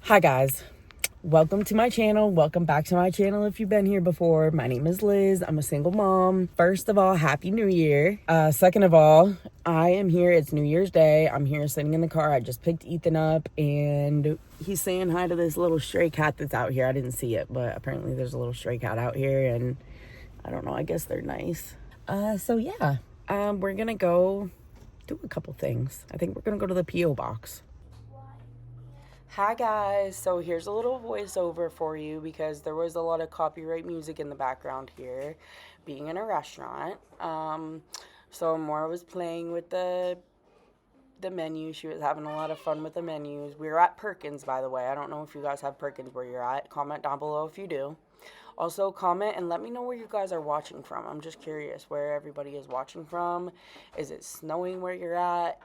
Hi guys, welcome to my channel. Welcome back to my channel if you've been here before. My name is Liz. I'm a single mom. First of all, Happy New Year. Second of all, I am here. It's New Year's Day. I'm here sitting in the car. I just picked Ethan up and he's saying hi to this little stray cat that's out here. I didn't see it, but apparently there's a little stray cat out here and I don't know, I guess they're nice. We're gonna go do a couple things. I think we're gonna go to the P.O. box. Hi guys, so here's a little voiceover for you because there was a lot of copyright music in the background here, being in a restaurant. So Maura was playing with the menu. She was having a lot of fun with the menus. We were at Perkins, by the way. I don't know if you guys have Perkins where you're at. Comment down below if you do. Also, comment and let me know where you guys are watching from. I'm just curious where everybody is watching from. Is it snowing where you're at?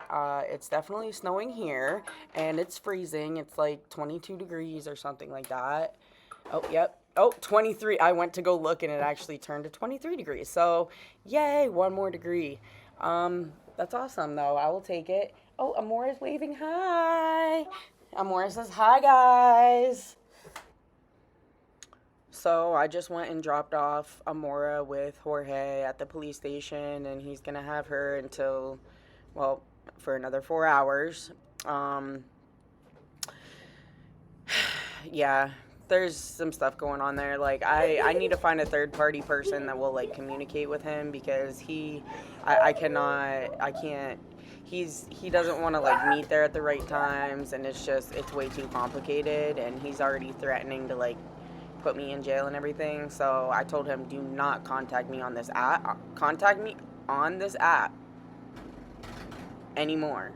It's definitely snowing here, and it's freezing. It's like 22 degrees or something like that. Oh, yep. Oh, 23. I went to go look, and it actually turned to 23 degrees. So, yay, one more degree. That's awesome, though. I will take it. Oh, Amora's waving hi. Amora says hi, guys. So I just went and dropped off Amora with Jorge at the police station, and he's going to have her until, well, for another 4 hours. Yeah, there's some stuff going on there. Like, I need to find a third-party person that will, like, communicate with him because he doesn't want to, like, meet there at the right times, and it's way too complicated, and he's already threatening to, like, put me in jail and everything. So I told him, do not contact me on this app. Contact me on this app anymore.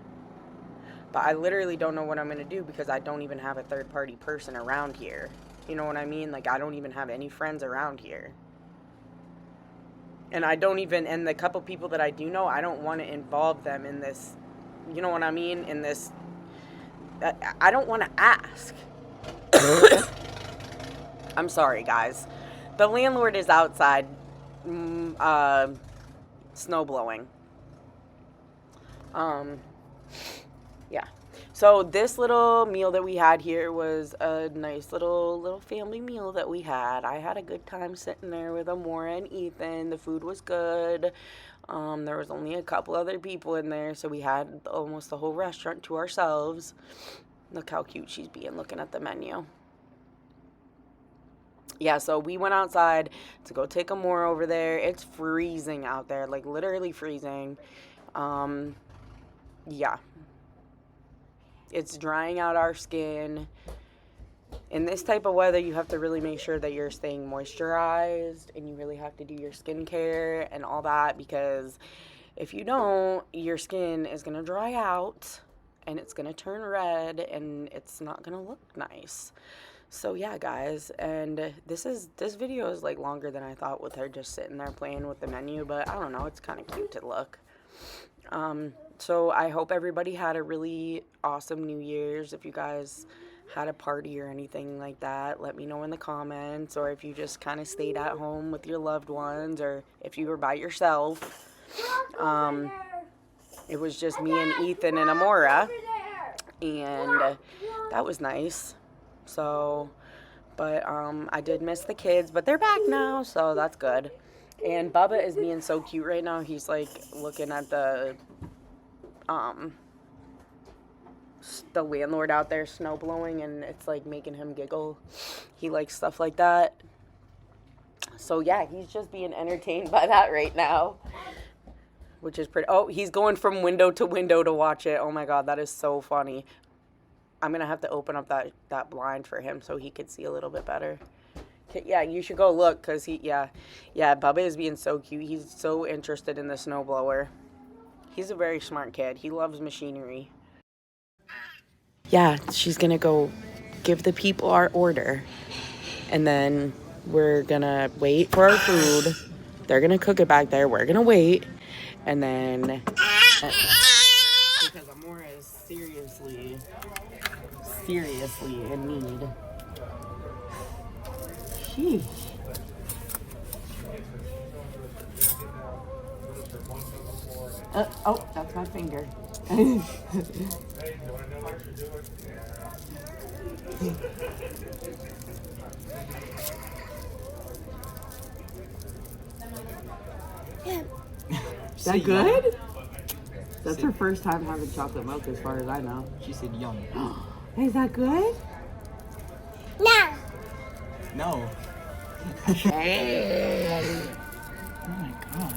But I literally don't know what I'm going to do because I don't even have a third party person around here. You know what I mean? Like, I don't even have any friends around here. And and the couple people that I do know, I don't want to involve them in this, you know what I mean? In this, I don't want to ask. I'm sorry, guys. The landlord is outside snow blowing. Yeah. So this little meal that we had here was a nice little family meal that we had. I had a good time sitting there with Amora and Ethan. The food was good. There was only a couple other people in there, so we had almost the whole restaurant to ourselves. Look how cute she's being looking at the menu. Yeah, so we went outside to go take Amora over there. It's freezing out there, like literally freezing. Yeah. It's drying out our skin. In this type of weather, you have to really make sure that you're staying moisturized and you really have to do your skincare and all that because if you don't, your skin is going to dry out and it's going to turn red and it's not going to look nice. So yeah, guys, and this video is like longer than I thought with her just sitting there playing with the menu, but I don't know, it's kind of cute to look. So I hope everybody had a really awesome New Year's. If you guys had a party or anything like that, let me know in the comments, or if you just kind of stayed at home with your loved ones, or if you were by yourself. It was just me and Ethan and Amora, and that was nice. So, but I did miss the kids, but they're back now, so that's good. And Bubba is being so cute right now. He's like looking at the landlord out there snow blowing, and it's like making him giggle. He likes stuff like that. So yeah, he's just being entertained by that right now, which is pretty. Oh, he's going from window to window to watch it. Oh my God, that is so funny. I'm going to have to open up that blind for him so he could see a little bit better. Yeah, you should go look because yeah, Bubba is being so cute. He's so interested in the snowblower. He's a very smart kid. He loves machinery. Yeah, she's going to go give the people our order. And then we're going to wait for our food. They're going to cook it back there. We're going to wait. And then... because Amora is seriously in need. Sheesh. Oh, that's my finger. Is that good? That's her first time having chocolate milk, as far as I know. She said yum. Is that good? No. No. Hey. Oh my gosh.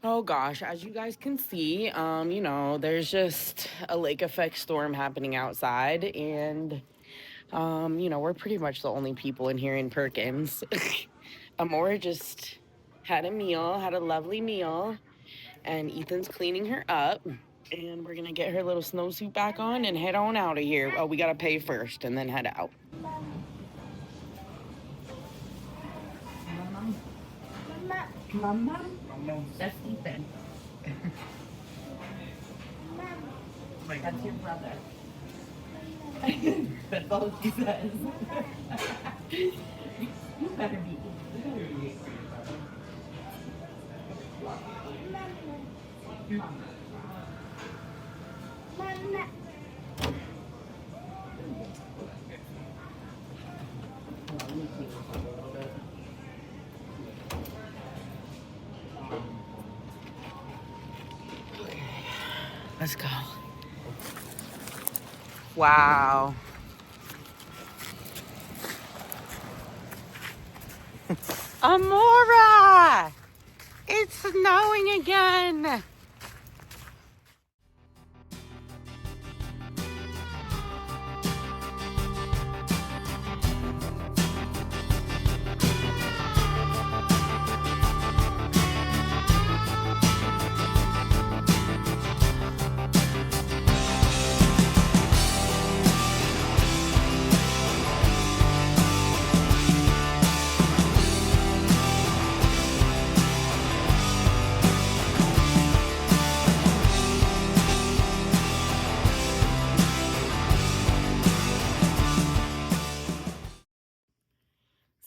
Oh gosh, as you guys can see, you know, there's just a lake effect storm happening outside, and you know, we're pretty much the only people in here in Perkins. Amora just had a lovely meal, and Ethan's cleaning her up, and we're gonna get her little snowsuit back on and head on out of here. Oh, we gotta pay first and then head out. Mama? That's Ethan. That's your brother. That's all she says. You better be. Mama. Okay, let's go. Wow. Amora! It's snowing again!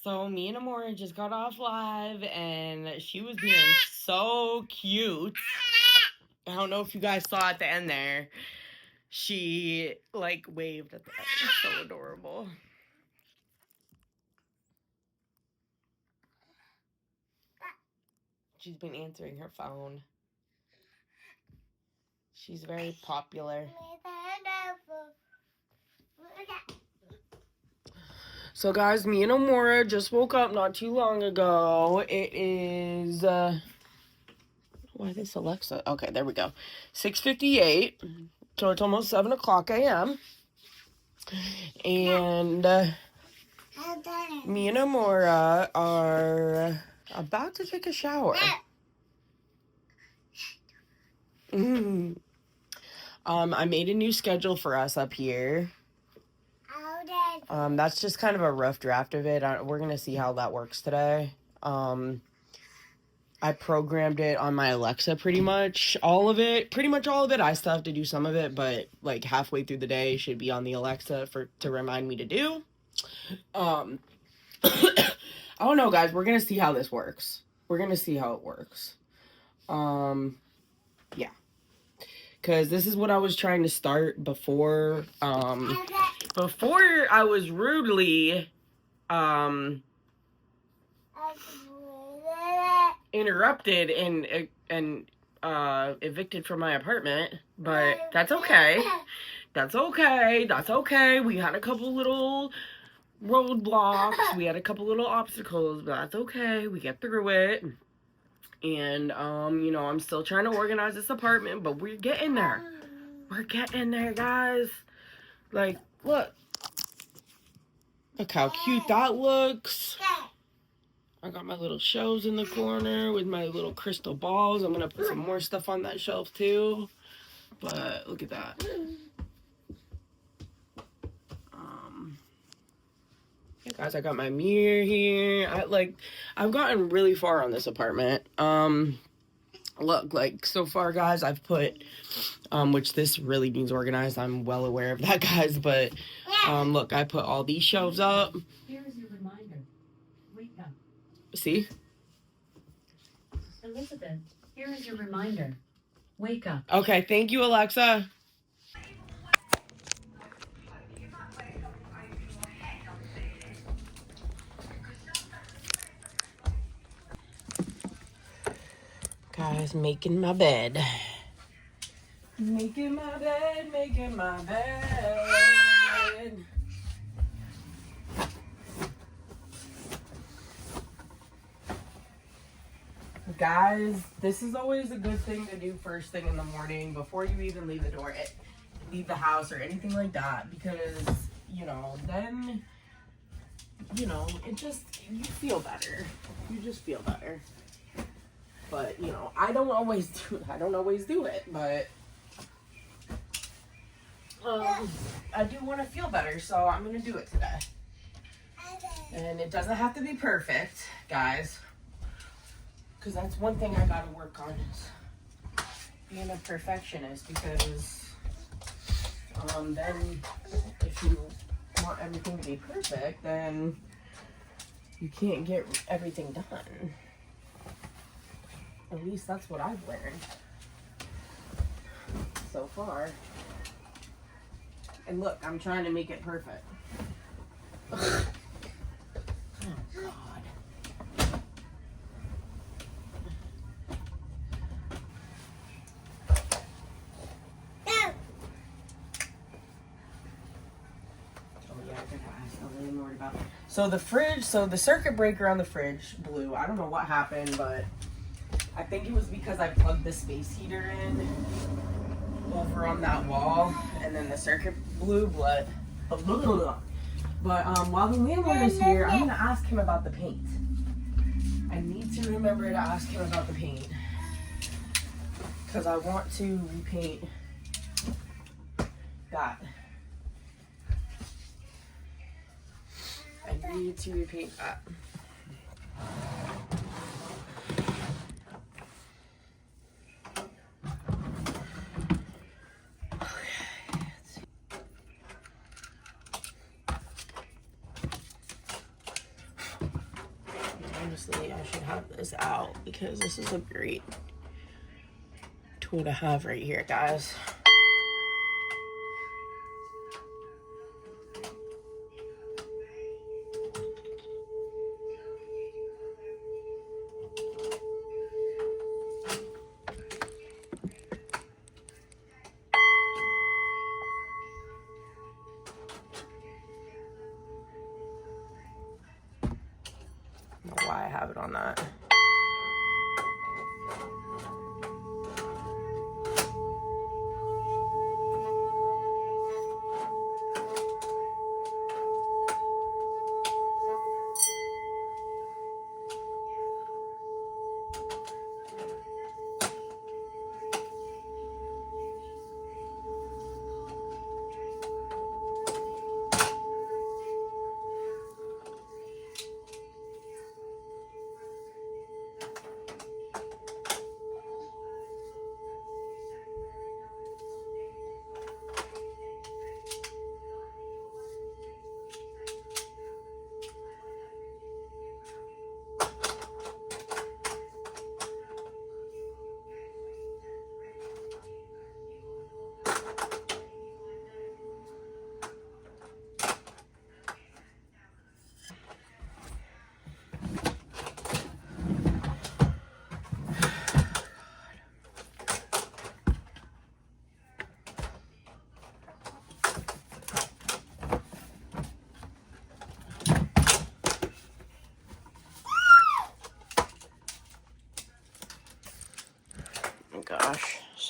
So me and Amora just got off live, and she was being so cute. I don't know if you guys saw at the end there. She like waved at the end. It's so adorable. She's been answering her phone. She's very popular. So guys, me and Amora just woke up not too long ago. It is why this Alexa? Okay, there we go. 6:58. So it's almost 7 o'clock a.m. And me and Amora are about to take a shower. I made a new schedule for us up here. That's just kind of a rough draft of it. We're gonna see how that works today. I programmed it on my Alexa pretty much all of it. I still have to do some of it, but like halfway through the day should be on the Alexa to remind me to do. I don't know, guys. We're gonna see how this works. We're gonna see how it works. Yeah. Because this is what I was trying to start before I was rudely interrupted and evicted from my apartment. But that's okay. That's okay. That's okay. We had a couple little roadblocks. We had a couple little obstacles, but that's okay. We get through it. And you know, I'm still trying to organize this apartment, but we're getting there. We're getting there, guys. Like, look how cute that looks. I got my little shelves in the corner with my little crystal balls. I'm gonna put some more stuff on that shelf too. But look at that. Yeah, guys, I got my mirror here. I've gotten really far on this apartment. Look, like, so far, guys, I've put, which this really needs organized. I'm well aware of that, guys. But, look, I put all these shelves up. Here is your reminder. Wake up. See? Elizabeth, here is your reminder. Wake up. Okay, thank you, Alexa. Guys, making my bed. Making my bed, making my bed. Guys, this is always a good thing to do first thing in the morning before you even leave the house or anything like that, because, you know, then, you know, you feel better. You just feel better. But, you know, I don't always do it, but I do want to feel better, so I'm going to do it today. And it doesn't have to be perfect, guys, because that's one thing I got to work on, is being a perfectionist, because then if you want everything to be perfect, then you can't get everything done. At least that's what I've learned so far. And look, I'm trying to make it perfect. Oh, God. Oh, yeah, I think I asked the landlord about. So the circuit breaker on the fridge blew. I don't know what happened, but I think it was because I plugged the space heater in over on that wall, and then the circuit blew. But while the landlord is here, I'm gonna ask him about the paint. I need to remember to ask him about the paint, because I want to repaint that. I need to repaint that. Honestly, I should have this out, because this is a great tool to have right here, guys. I don't know why I have it on that.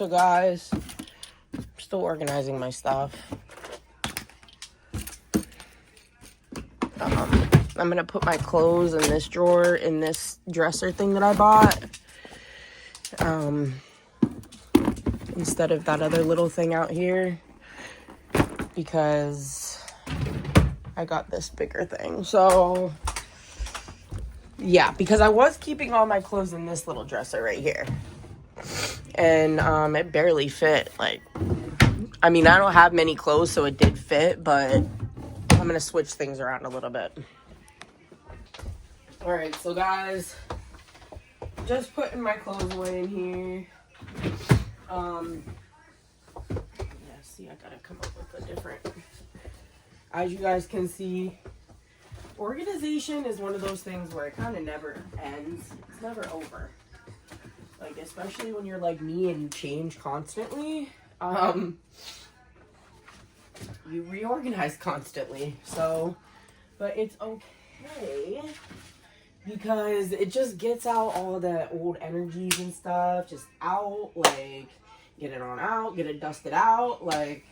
So guys, I'm still organizing my stuff. I'm gonna put my clothes in this drawer, in this dresser thing that I bought. Instead of that other little thing out here. Because I got this bigger thing. So, yeah, because I was keeping all my clothes in this little dresser right here. And it barely fit. Like, I mean, I don't have many clothes, so it did fit, but I'm gonna switch things around a little bit. All right, so guys, just putting my clothes away in here. Yeah, see, I gotta come up with a different. As you guys can see, organization is one of those things where it kind of never ends. It's never over. Like, especially when you're like me and you change constantly. You reorganize constantly. So, but it's okay. Because it just gets out all the old energies and stuff. Just out, like, get it on out, get it dusted out, like,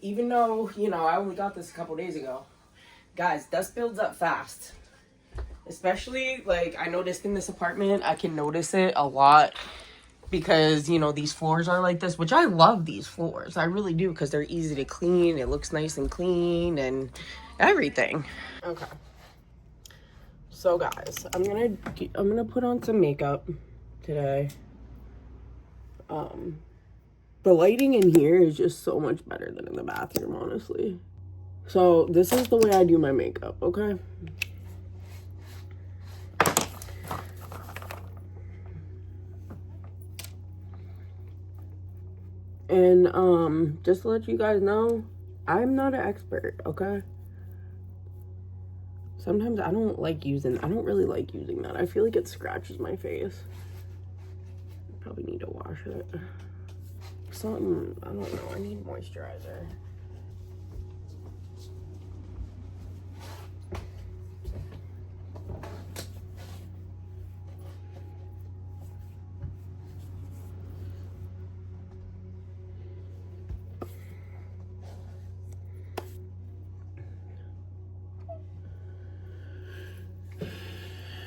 even though, you know, I only got this a couple days ago. Guys, dust builds up fast. Especially, like, I noticed in this apartment, I can notice it a lot. Because, you know, these floors are like this, which I love these floors. I really do, because they're easy to clean. It looks nice and clean and everything. Okay. So, guys, I'm gonna put on some makeup today. The lighting in here is just so much better than in the bathroom, honestly. So, this is the way I do my makeup, okay? And, just to let you guys know, I'm not an expert, okay? Sometimes I don't really like using that. I feel like it scratches my face. Probably need to wash it. Something, I don't know, I need moisturizer.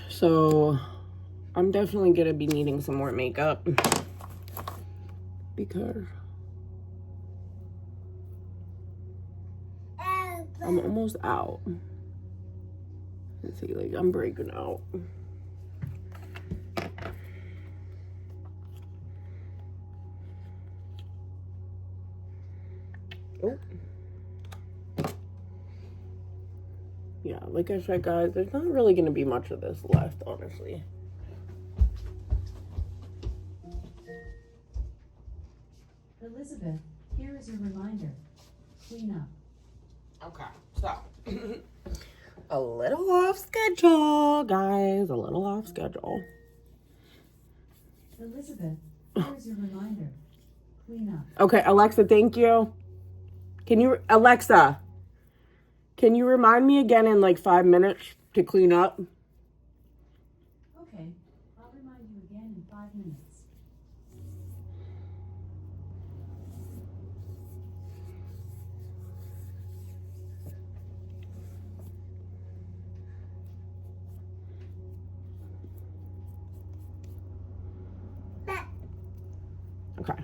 So, I'm definitely gonna be needing some more makeup because I'm almost out. Let's see, like, I'm breaking out. Oh. Yeah, like I said, guys, there's not really going to be much of this left, honestly. Elizabeth, here is your reminder. Clean up. Okay, so a little off schedule, guys. A little off schedule. Elizabeth, here is your reminder. Clean up. Okay, Alexa, thank you. Alexa, can you remind me again in like 5 minutes to clean up? Okay, I'll remind you again in 5 minutes. Okay.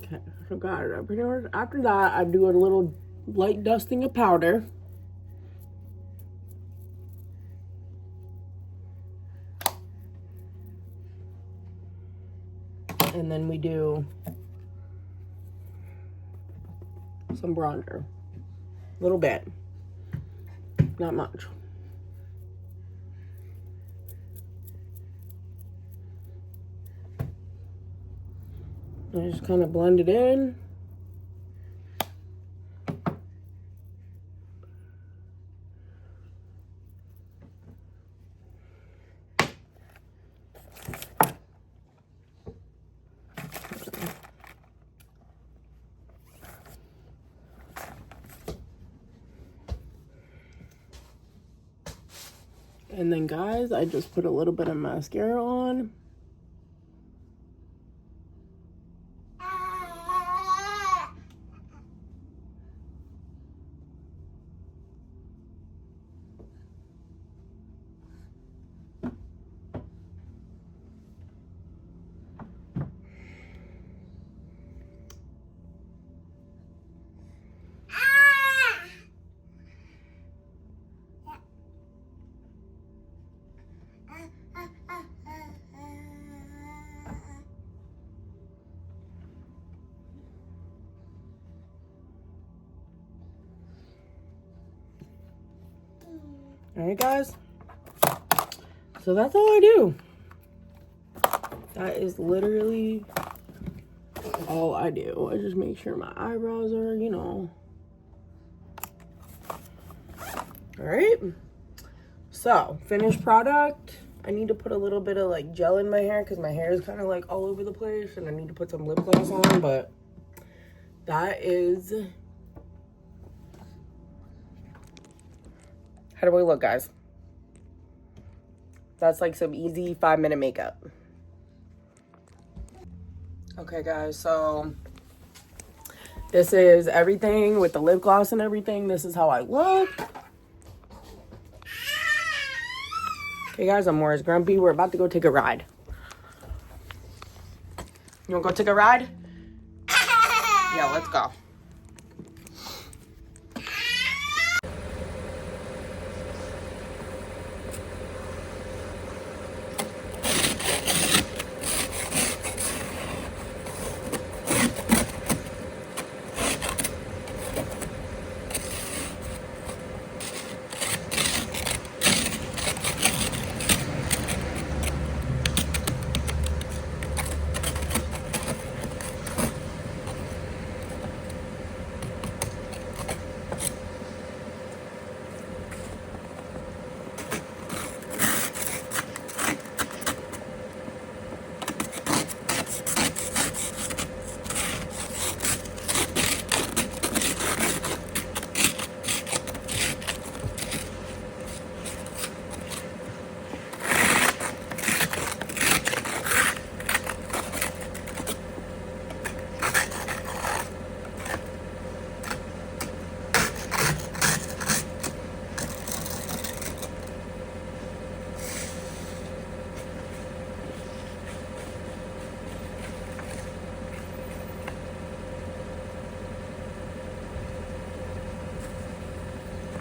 Okay, so guys, after that, I do a little light dusting of powder. And then we do some bronzer. A little bit. Not much. I just kind of blend it in. And then guys, I just put a little bit of mascara on. All right, guys. So that's all I do. That is literally all I do. I just make sure my eyebrows are, you know. All right. So, finished product. I need to put a little bit of like gel in my hair because my hair is kind of like all over the place and I need to put some lip gloss on, but that is... How do we look, guys? That's like some easy 5-minute makeup. Okay, guys, so this is everything with the lip gloss and everything. This is how I look. Okay, guys, I'm Morris Grumpy. We're about to go take a ride. You wanna go take a ride? Yeah, let's go.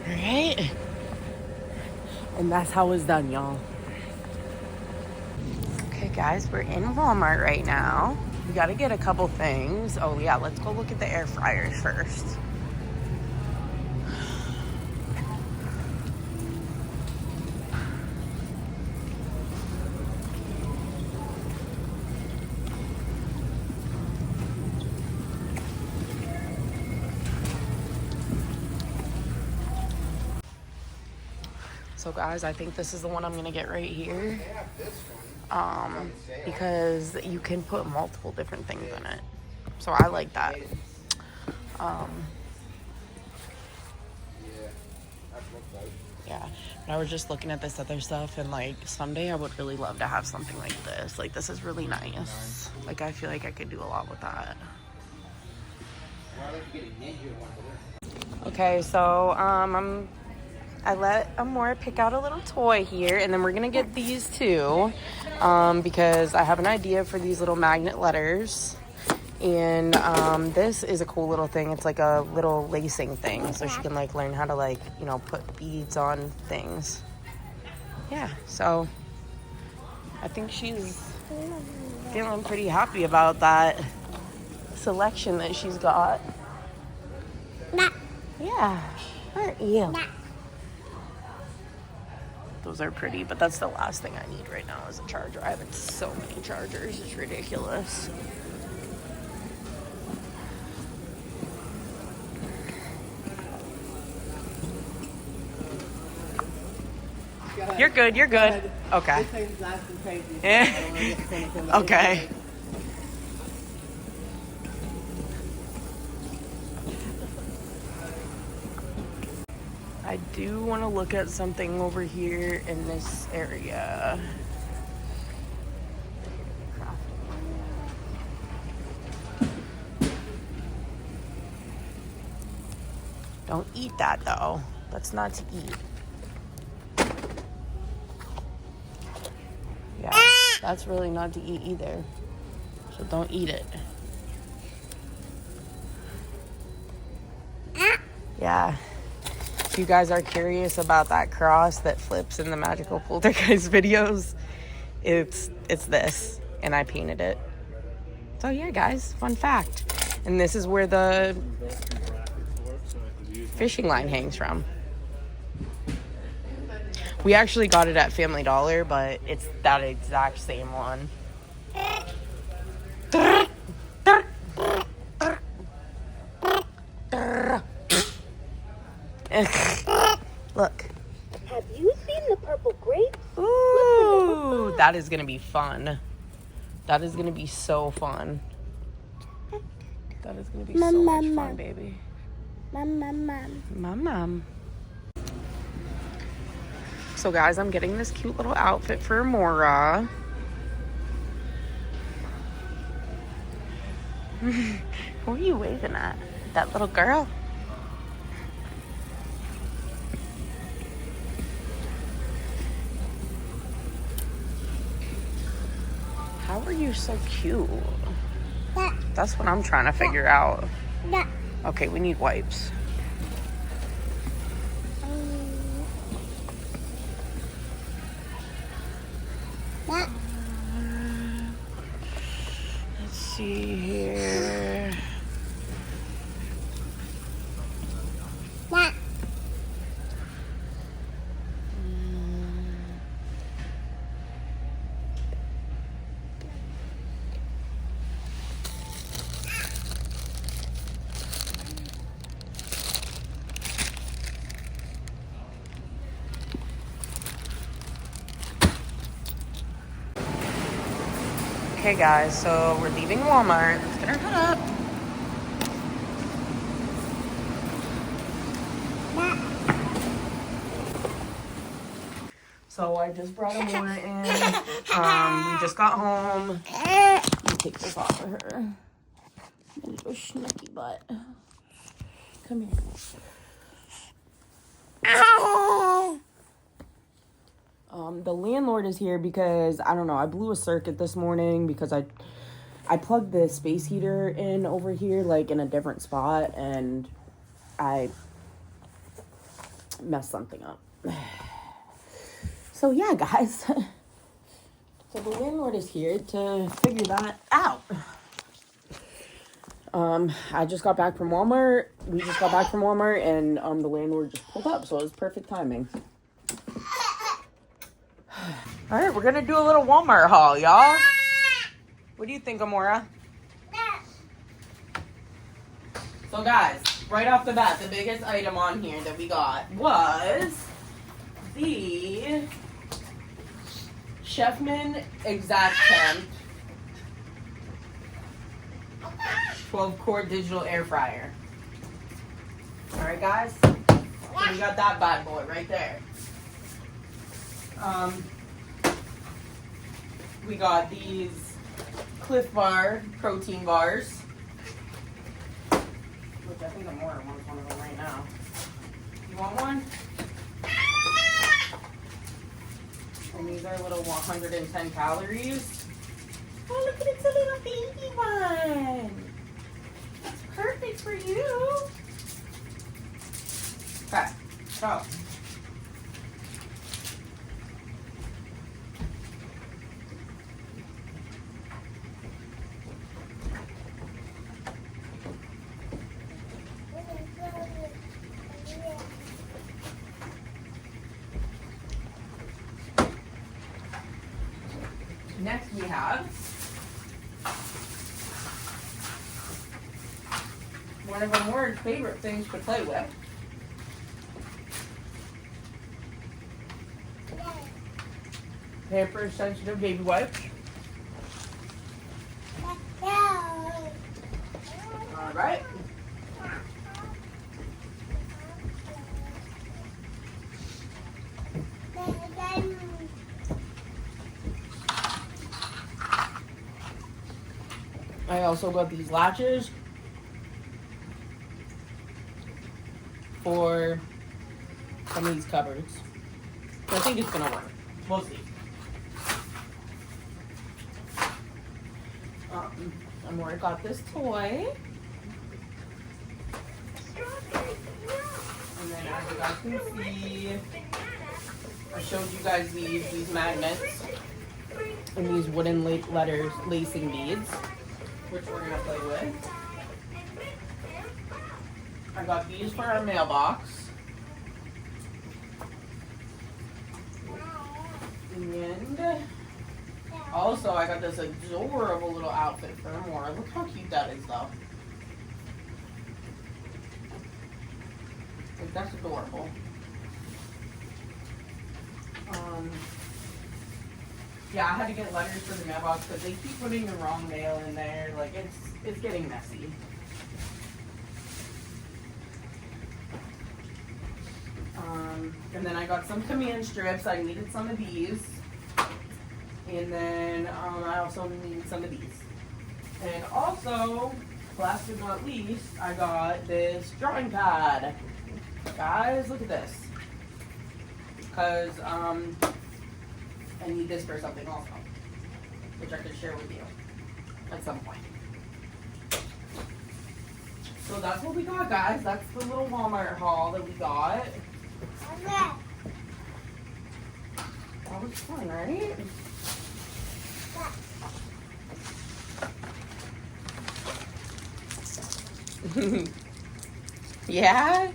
Alright. And that's how it's done, y'all. Okay, guys, we're in Walmart right now. We gotta get a couple things. Oh, yeah, let's go look at the air fryers first. So guys, I think this is the one I'm gonna get right here. Because you can put multiple different things in it. So I like that. Yeah, but I was just looking at this other stuff and like someday I would really love to have something like this. Like this is really nice. Like I feel like I could do a lot with that. Okay, so I let Amora pick out a little toy here, and then we're gonna get these two because I have an idea for these little magnet letters. And this is a cool little thing. It's like a little lacing thing, so she can like learn how to like, you know, put beads on things. Yeah, so I think she's feeling pretty happy about that selection that she's got. Nah. Yeah, aren't you? Nah. Those are pretty, but that's the last thing I need right now is a charger. I have so many chargers, it's ridiculous. You're good, you're good. Okay. Okay. I do want to look at something over here in this area. Don't eat that though. That's not to eat. Yeah, that's really not to eat either. So don't eat it. Yeah. If you guys are curious about that cross that flips in the Magical Poltergeist videos, it's this, and I painted it. So yeah, guys, fun fact. And this is where the fishing line hangs from. We actually got it at Family Dollar, but it's that exact same one. Look. Have you seen the purple grapes? Ooh, that is gonna be fun. That is gonna be so fun. That is gonna be so much fun, baby. Mom. So guys, I'm getting this cute little outfit for Mora. Who are you waving at? That little girl? How are you so cute? That's what I'm trying to figure out. Okay, we need wipes. Let's see here. Okay guys, so we're leaving Walmart. Let's get our hood up. So I just brought Amora in. We just got home. Let me take this off of her. Little schnucky butt. Come here. Ow! The landlord is here because, I don't know, I blew a circuit this morning because I plugged the space heater in over here, like in a different spot, and I messed something up. So yeah, guys. So the landlord is here to figure that out. I just got back from Walmart. We just got back from Walmart, and the landlord just pulled up, so it was perfect timing. All right, we're gonna do a little Walmart haul, y'all. What do you think, Amora? So guys, right off the bat, the biggest item on here that we got was the Chefman Exact Temp 12-quart digital air fryer. All right, guys. So we got that bad boy right there. We got these Cliff Bar protein bars, which I think Amora wants one of them right now. You want one? And these are little 110 calories. Oh, look at it's a little baby one. That's perfect for you. Okay, so. Next we have one of our favorite things to play with. Pamper sensitive baby wipes. Alright. I also got these latches for some of these cupboards. I think it's gonna work. We'll see. I'm already got this toy. And then as you guys can see, I showed you guys these magnets and these wooden letters lacing beads, which we're gonna play with. I got these for our mailbox. And also I got this adorable little outfit for Amora. Look how cute that is though. Like, that's adorable. Yeah, I had to get letters for the mailbox because they keep putting the wrong mail in there. Like, it's getting messy. And then I got some command strips. I needed some of these. And then I also needed some of these. And also, last but not least, I got this drawing pad. Guys, look at this. Because I need this for something also, which I could share with you at some point. So that's what we got, guys. That's the little Walmart haul that we got. That was fun, right? Yeah?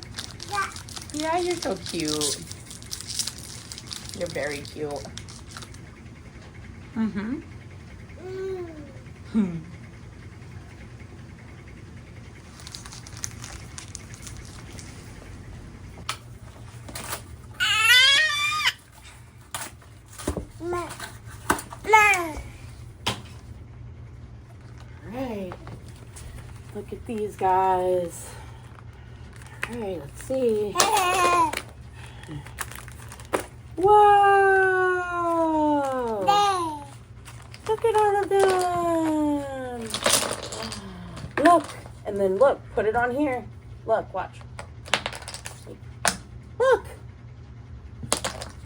Yeah, you're so cute. You're very cute. Mm-hmm. Alright. Look at these guys. Alright, let's see. Whoa! Look at all of them! Look! And then look, put it on here. Look, watch. Look!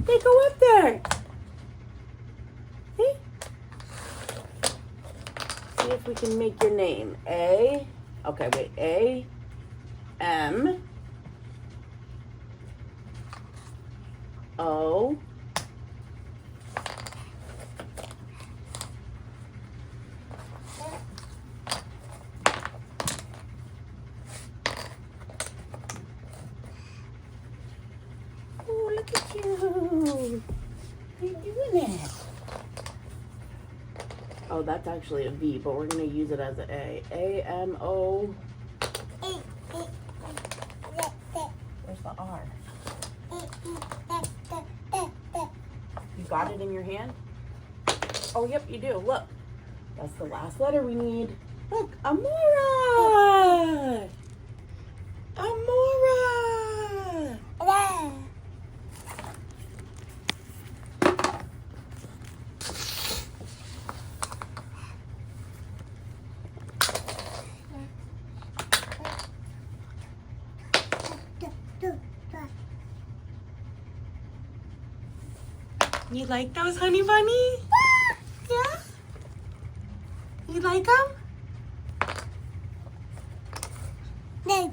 They go up there! See? See if we can make your name. A. Okay, wait. A. M. O. Oh, look at you. You're doing it. Oh, that's actually a V, but we're going to use it as an A. A-M-O. Where's the R? You got it in your hand? Oh, yep, you do. Look. That's the last letter we need. Look, Amora! Amora! You like those, honey bunny? Yeah? You like them? No.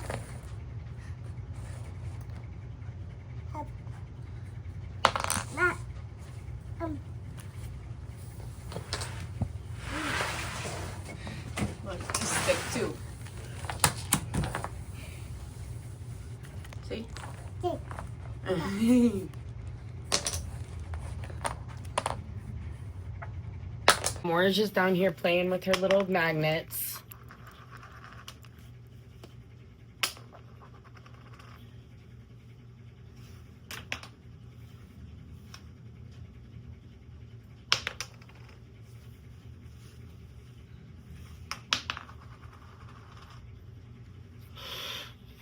Look, you stick too. See? Mora's just down here playing with her little magnets.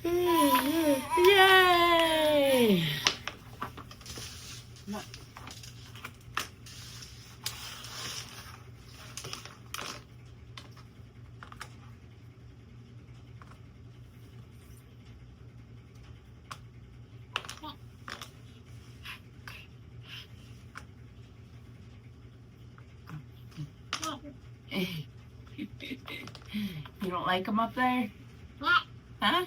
Yay! You don't like them up there? Huh?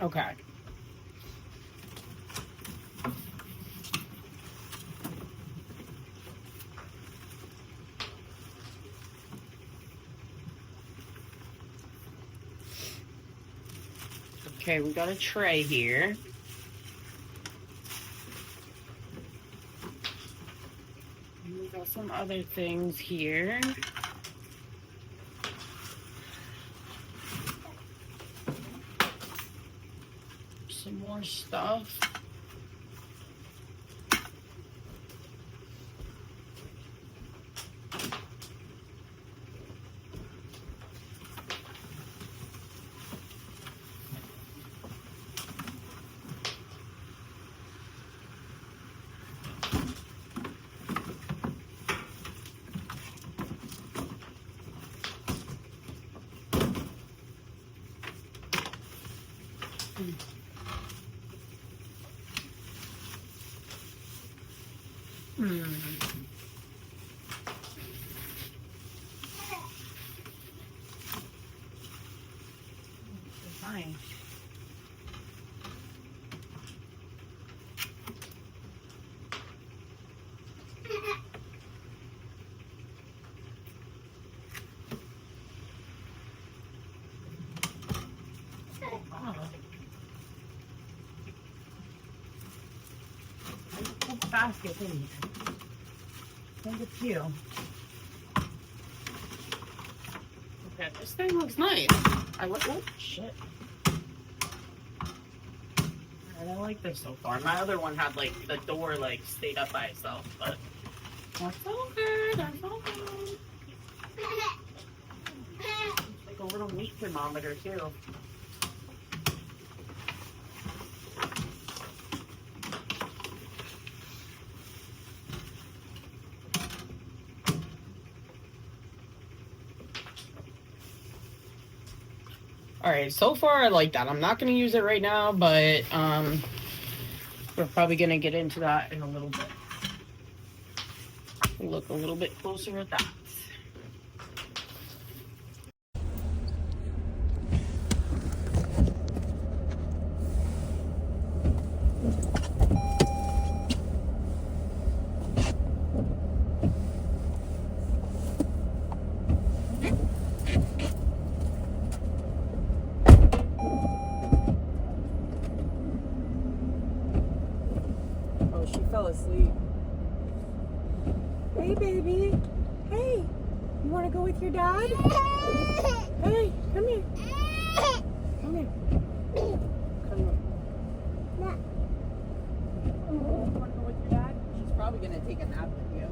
Okay. Okay, we got a tray here. And we got some other things here. Some more stuff. Fine. Basket in here. I think it's you. Okay, this thing looks nice. Oh shit. Alright, I like this so far. My other one had like the door like stayed up by itself, but that's okay. That's okay. It's like a little meat thermometer too. Alright, so far I like that. I'm not going to use it right now, but we're probably going to get into that in a little bit. We'll look a little bit closer at that. She fell asleep. Hey, baby. Hey, you want to go with your dad? Hey, come here. Come here. Come here. You want to go with your dad? She's probably going to take a nap with you.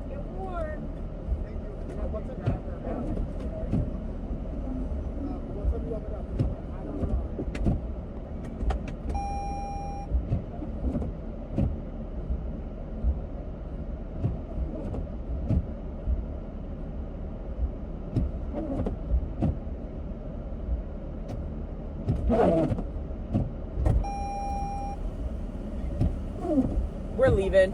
Get warm. What's the driver? We're leaving.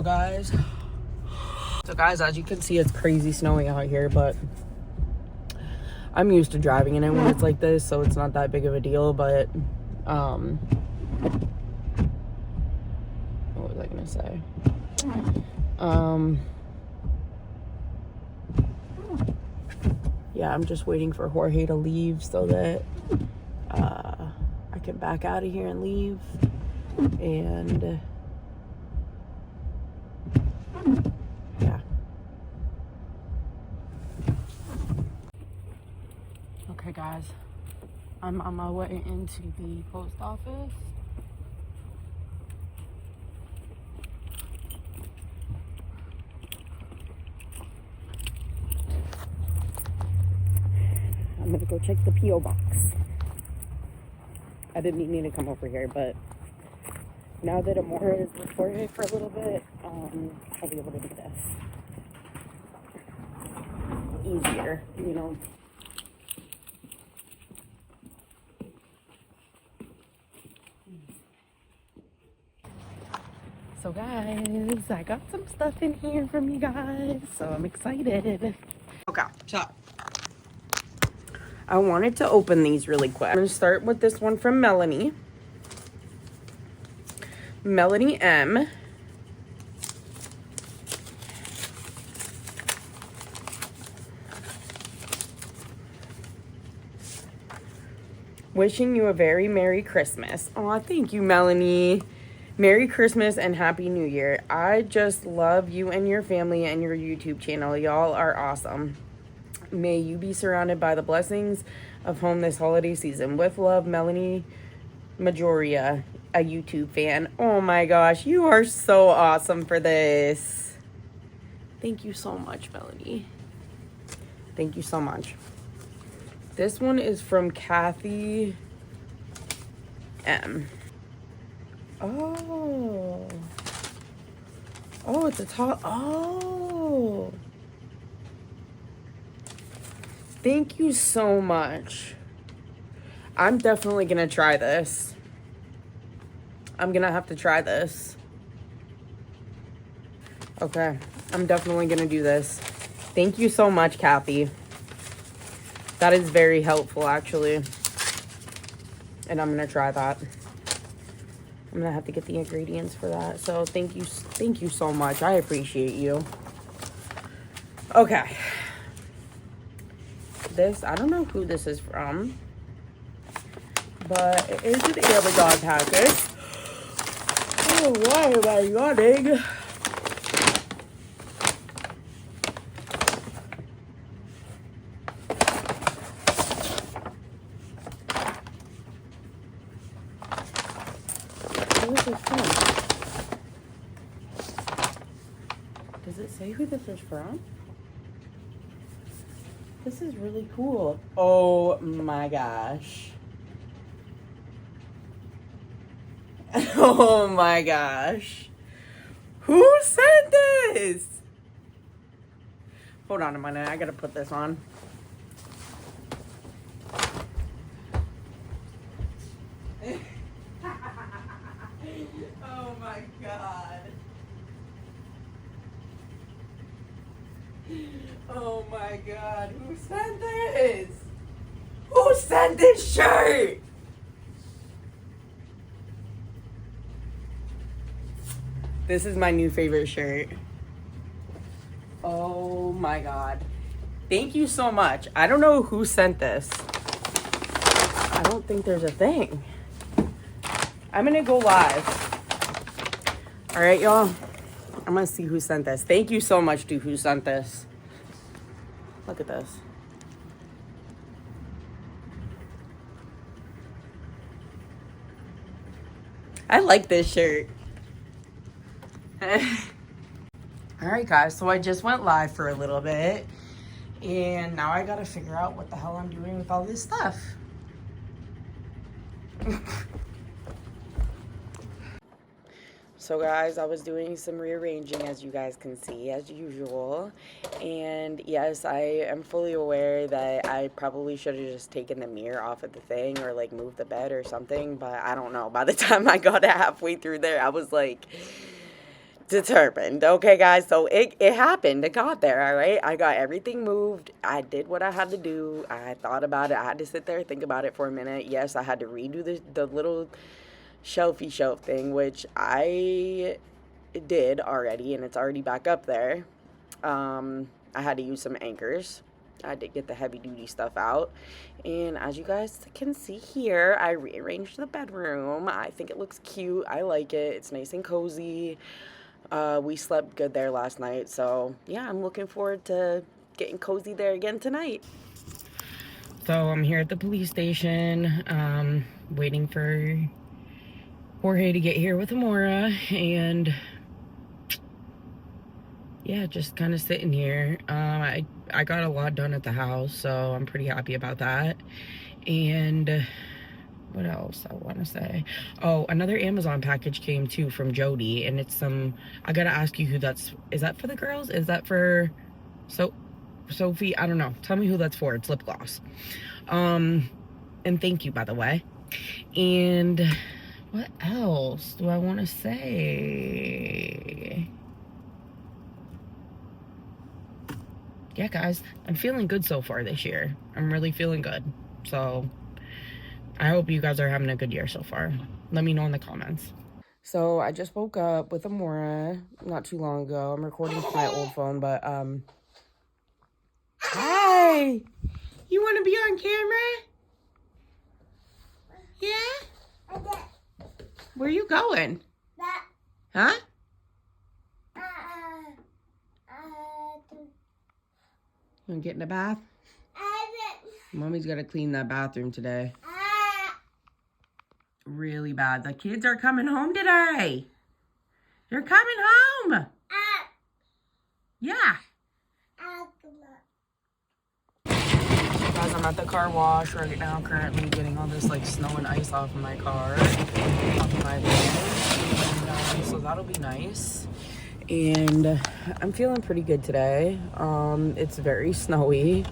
So guys, as you can see, it's crazy snowing out here, but I'm used to driving in it when it's like this, so it's not that big of a deal. But what was I gonna say? Yeah, I'm just waiting for Jorge to leave so that I can back out of here and leave. And yeah. Okay, guys, I'm on my way into the post office. I'm gonna go check the P.O. box. I didn't need to come over here, but now that Amora is with Jorge for a little bit, I'll be able to do this easier, you know. So guys, I got some stuff in here from you guys, so I'm excited. Okay, so I wanted to open these really quick. I'm gonna start with this one from Melanie M. Wishing you a very Merry Christmas. Aw, thank you, Melanie. Merry Christmas and Happy New Year. I just love you and your family and your YouTube channel. Y'all are awesome. May you be surrounded by the blessings of home this holiday season. With love, Melanie Majoria, a YouTube fan. Oh my gosh, you are so awesome for this. Thank you so much, Melanie. Thank you so much. This one is from Kathy M. Oh. Oh, it's a top. Oh. Thank you so much. I'm definitely gonna try this. I'm gonna have to try this. Okay, I'm definitely gonna do this. Thank you so much, Kathy. That is very helpful, actually. And I'm gonna try that. I'm gonna have to get the ingredients for that. So thank you so much. I appreciate you. Okay. This, I don't know who this is from, but it is an Amazon package. Oh, why am I yawning? Who is this from? Does it say who this is from? This is really cool. Oh my gosh. Oh my gosh. Who sent this? Hold on a minute. I gotta put this on. Oh my god. Oh my god, who sent this? Who sent this shirt? This is my new favorite shirt. Oh my god. Thank you so much. I don't know who sent this. I don't think there's a thing. I'm gonna go live. Alright, y'all. I'm gonna see who sent this. Thank you so much to who sent this. Look at this. I like this shirt. Alright guys, so I just went live for a little bit. And now I gotta figure out what the hell I'm doing with all this stuff. So guys, I was doing some rearranging, as you guys can see, as usual. And yes, I am fully aware that I probably should have just taken the mirror off of the thing or like moved the bed or something, but I don't know. By the time I got halfway through there, I was like, determined. Okay, guys, so it happened. It got there, all right? I got everything moved. I did what I had to do. I thought about it. I had to sit there and think about it for a minute. Yes, I had to redo the little shelfie shelf thing, which I did already, and it's already back up there. I had to use some anchors. I did get the heavy duty stuff out. And as you guys can see here, I rearranged the bedroom. I think it looks cute. I like it. It's nice and cozy. We slept good there last night. So yeah, I'm looking forward to getting cozy there again tonight. So I'm here at the police station, waiting for Jorge to get here with Amora, and yeah, just kind of sitting here. I got a lot done at the house, so I'm pretty happy about that. And what else I want to say? Oh, another Amazon package came too from Jody, and it's some, I gotta ask you who that's, is that for the girls? Is that for Sophie? I don't know. Tell me who that's for. It's lip gloss. And thank you, by the way. And what else do I want to say? Yeah, guys, I'm feeling good so far this year. I'm really feeling good. So I hope you guys are having a good year so far. Let me know in the comments. So I just woke up with Amora not too long ago. I'm recording from my old phone, but hi! You want to be on camera? Yeah? Where you going? Huh? You want to get in the bath? Mommy's got to clean that bathroom today. Really bad. The kids are coming home today. They're coming home. Yeah. Guys, I'm at the car wash right now, currently getting all this like snow and ice off of my car, off of my van. And, so that'll be nice. And I'm feeling pretty good today. It's very snowy.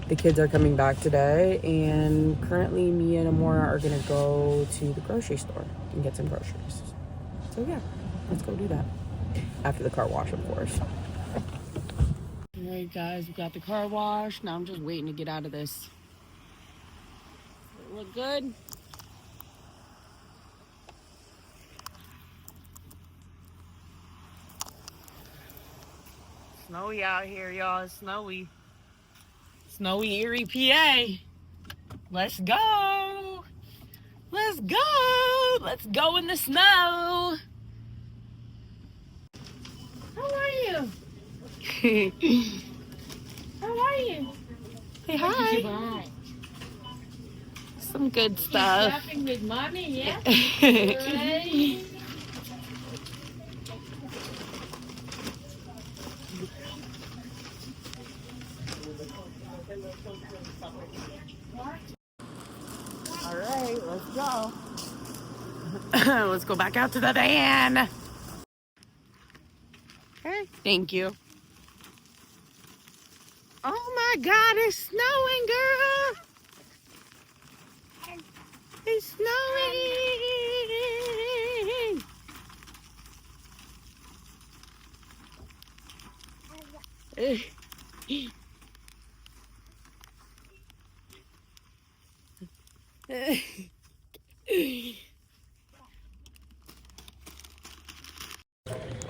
The kids are coming back today, and currently me and Amora are gonna go to the grocery store and get some groceries. So yeah, let's go do that. After the car wash, of course. All right, guys, we got the car wash. Now I'm just waiting to get out of this. Does it look good? Snowy out here, y'all. It's snowy. Snowy Erie, PA. Let's go. Let's go. Let's go in the snow. How are you? How are you? Say hi. Some good stuff. Shopping with mommy, yeah? Right. All right, let's go. Let's go back out to the van. Okay, thank you. Oh my God, it's snowing, girl. It's snowing.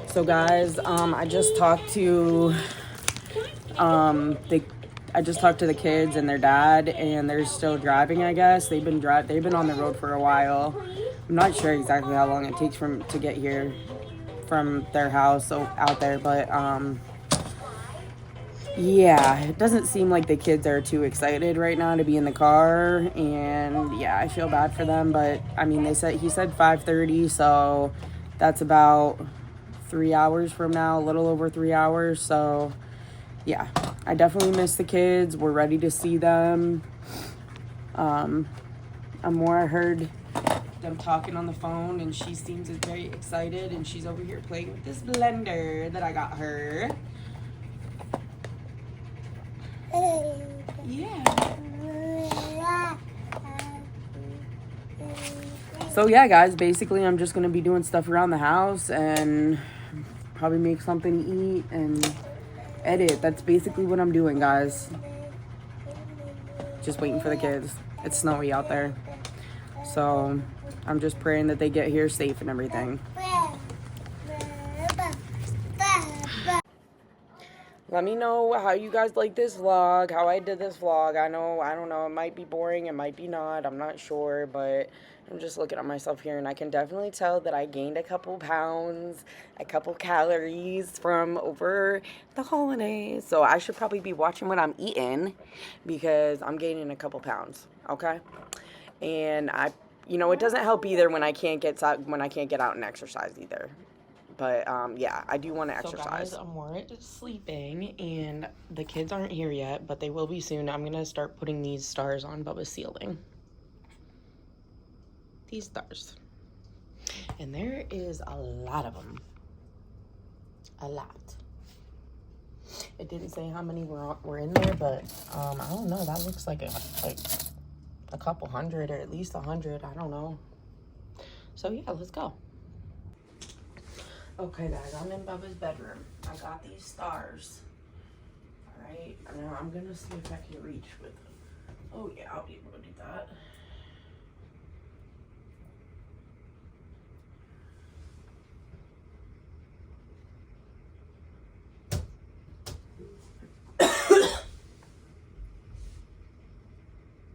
So guys, I just talked to the kids and their dad, and they're still driving, I guess. They've been on the road for a while. I'm not sure exactly how long it takes to get here from their house out there, but yeah, it doesn't seem like the kids are too excited right now to be in the car, and yeah, I feel bad for them, but I mean, he said 5:30, so that's about 3 hours from now, a little over 3 hours. So yeah, I definitely miss the kids. We're ready to see them. Amora heard them talking on the phone, and she seems very excited, and she's over here playing with this blender that I got her. Yeah. So yeah, guys, basically I'm just gonna be doing stuff around the house and probably make something to eat and edit. That's basically what I'm doing, guys. Just waiting for the kids. It's snowy out there. So I'm just praying that they get here safe and everything. Let me know how you guys like this vlog, how I did this vlog. I don't know, it might be boring, it might be not, I'm not sure, but I'm just looking at myself here and I can definitely tell that I gained a couple pounds, a couple calories from over the holidays. So I should probably be watching what I'm eating because I'm gaining a couple pounds, okay? And it doesn't help either when I can't get out and exercise either. But, yeah, I do want to exercise. So, guys, I'm sleeping, and the kids aren't here yet, but they will be soon. I'm going to start putting these stars on Bubba's ceiling. These stars. And there is a lot of them. A lot. It didn't say how many were in there, but, I don't know. That looks like a couple hundred, or at least 100. I don't know. So, yeah, let's go. Okay, guys, I'm in Bubba's bedroom. I got these stars. Alright, now I'm gonna see if I can reach with them. Oh, yeah, I'll be able to do that.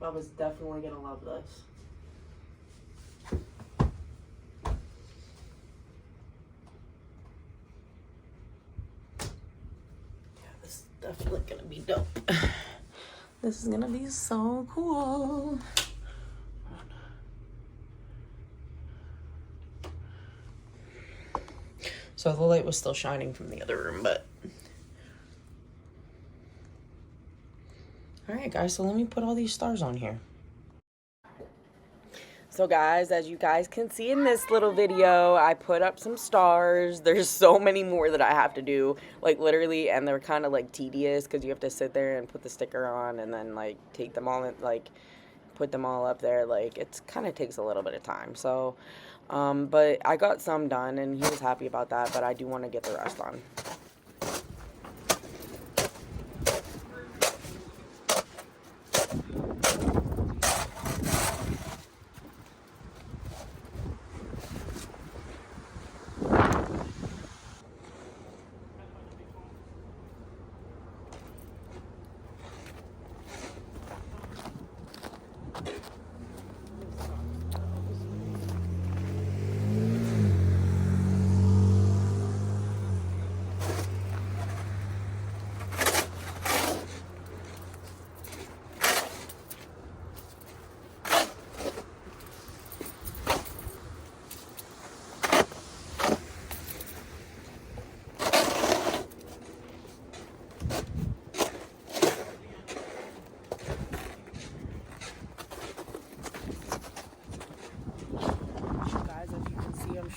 Bubba's definitely gonna love this. Definitely gonna be dope. This is gonna be so cool. So the light was still shining from the other room, but all right, guys, so let me put all these stars on here. So guys, as you guys can see in this little video, I put up some stars. There's so many more that I have to do, like literally, and they're kind of like tedious because you have to sit there and put the sticker on and then like take them all, like put them all up there. Like it's kind of takes a little bit of time. So, but I got some done and he was happy about that, but I do want to get the rest on.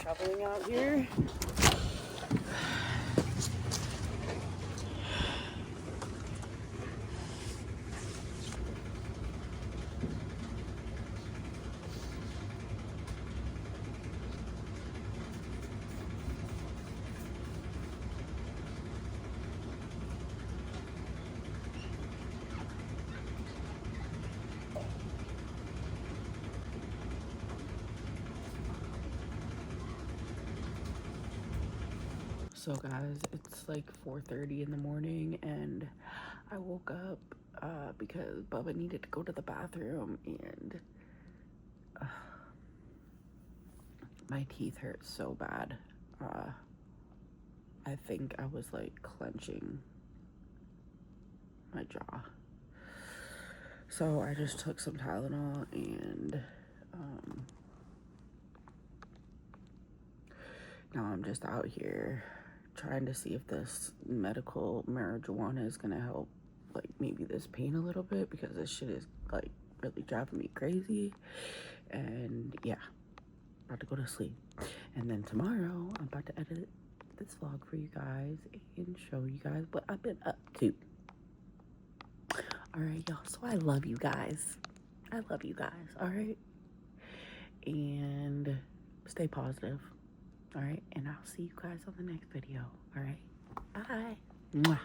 Shoveling out here. So guys, it's like 4:30 in the morning and I woke up because Bubba needed to go to the bathroom and my teeth hurt so bad. I think I was like clenching my jaw. So I just took some Tylenol and now I'm just out here trying to see if this medical marijuana is gonna help, like maybe this pain a little bit, because this shit is like really driving me crazy. And yeah, about to go to sleep, and then tomorrow I'm about to edit this vlog for you guys and show you guys what I've been up to. All right, y'all, so I love you guys. I love you guys. All right, and stay positive. All right, and I'll see you guys on the next video. All right, bye. Mwah.